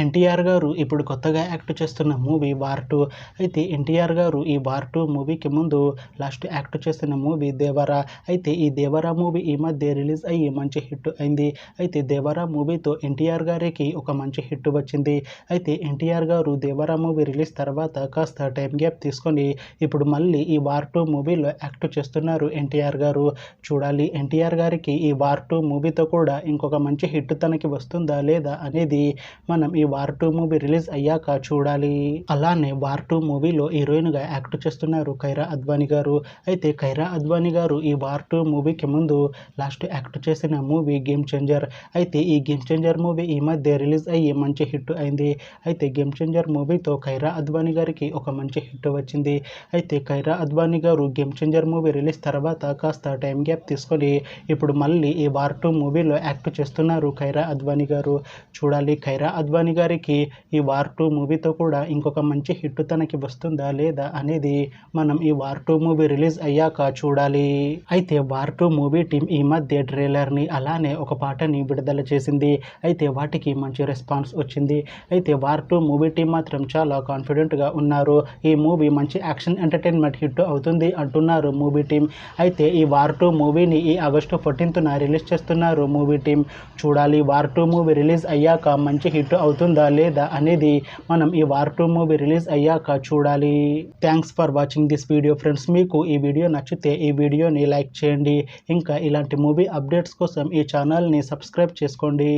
ఎన్టీఆర్ గారు ఇప్పుడు కొత్తగా యాక్ట్ చేస్తున్న మూవీ వార్ 2. అయితే ఎన్టీఆర్ గారు ఈ వార్ 2 మూవీకి ముందు లాస్ట్ యాక్ట్ చేస్తున్న మూవీ దేవరా. అయితే ఈ దేవరా మూవీ ఈ మధ్య రిలీజ్ అయ్యి మంచి హిట్ అయింది. అయితే దేవరా మూవీతో ఎన్టీఆర్ గారికి ఒక మంచి హిట్ వచ్చింది. అయితే ఎన్టీఆర్ గారు దేవరా మూవీ రిలీజ్ తర్వాత కాస్త టైం గ్యాప్ తీసుకొని ఇప్పుడు మళ్ళీ ఈ వార్ 2 మూవీలో యాక్ట్ చేస్తున్నారు ఎన్టీఆర్ గారు. చూడాలి ఎన్టీఆర్ గారికి ఈ వార్ 2 మూవీతో కూడా ఇంకొక మంచి హిట్ తనకి వస్తుందా లేదా అనేది మనం ఈ వార్ 2 మూవీ రిలీజ్ అయ్యాక చూడాలి. అలానే వార్ 2 మూవీలో హీరోయిన్గా యాక్ట్ చేస్తున్నారు కైరా అద్వానీ గారు. అయితే కైరా అద్వానీ గారు ఈ వార్ 2 మూవీకి ముందు లాస్ట్ యాక్ట్ చేసిన మూవీ గేమ్ చేంజర్. అయితే ఈ గేమ్ చేంజర్ మూవీ ఈ మధ్య రిలీజ్ అయ్యి మంచి హిట్ అయింది. అయితే గేమ్ చేంజర్ మూవీతో కైరా అద్వానీ గారికి ఒక మంచి హిట్ వచ్చింది. అయితే కైరా అద్వానీ గారు గేమ్ చేంజర్ మూవీ రిలీజ్ తర్వాత కాస్త టైం గ్యాప్ తీసుకొని ఇప్పుడు మళ్ళీ ఈ వార్ 2 మూవీలో యాక్ట్ చేస్తున్నారు కైరా అద్వానీ గారు. చూడాలి కైరా అద్వానీ గారికి ఈ వార్ 2 మూవీతో కూడా ఇంకొక మంచి హిట్ తనకి వస్తుందా లేదా అనేది మనం ఈ వార్ 2 మూవీ రిలీజ్ అయ్యాక చూడాలి. అయితే వార్ 2 మూవీ టీం ఈ మధ్య ట్రైలర్ని అలానే ఒక పాటని విడుదల చేసింది. అయితే వాటికి మంచి రెస్పాన్స్ వచ్చింది. అయితే వార్ 2 మూవీ టీం మాత్రం చాలా కాన్ఫిడెంట్గా ఉన్నారు. ఈ మూవీ మంచి యాక్షన్ ఎంటర్టైన్మెంట్ హిట్ అవుతుంది అంటున్నారు మూవీ టీం. అయితే ఈ వార్ 2 మూవీని ఈ ఆగస్టు 14న రిలీజ్ చేస్తున్నారు మూవీ టీం. చూడాలి వార్ 2 మూవీ రిలీజ్ అయ్యాక మంచి హిట్ అవుతుందా లేదా అనేది మనం ఈ వార్ 2 మూవీ రిలీజ్ అయ్యాక చూడాలి. Thanks for watching this video friends. మీకు ఈ వీడియో నచ్చితే ఈ వీడియోని లైక్ చేయండి. ఇంకా ఇలాంటి మూవీ అప్డేట్స్ కోసం ఈ ఛానల్ని సబ్స్క్రైబ్ చేసుకోండి.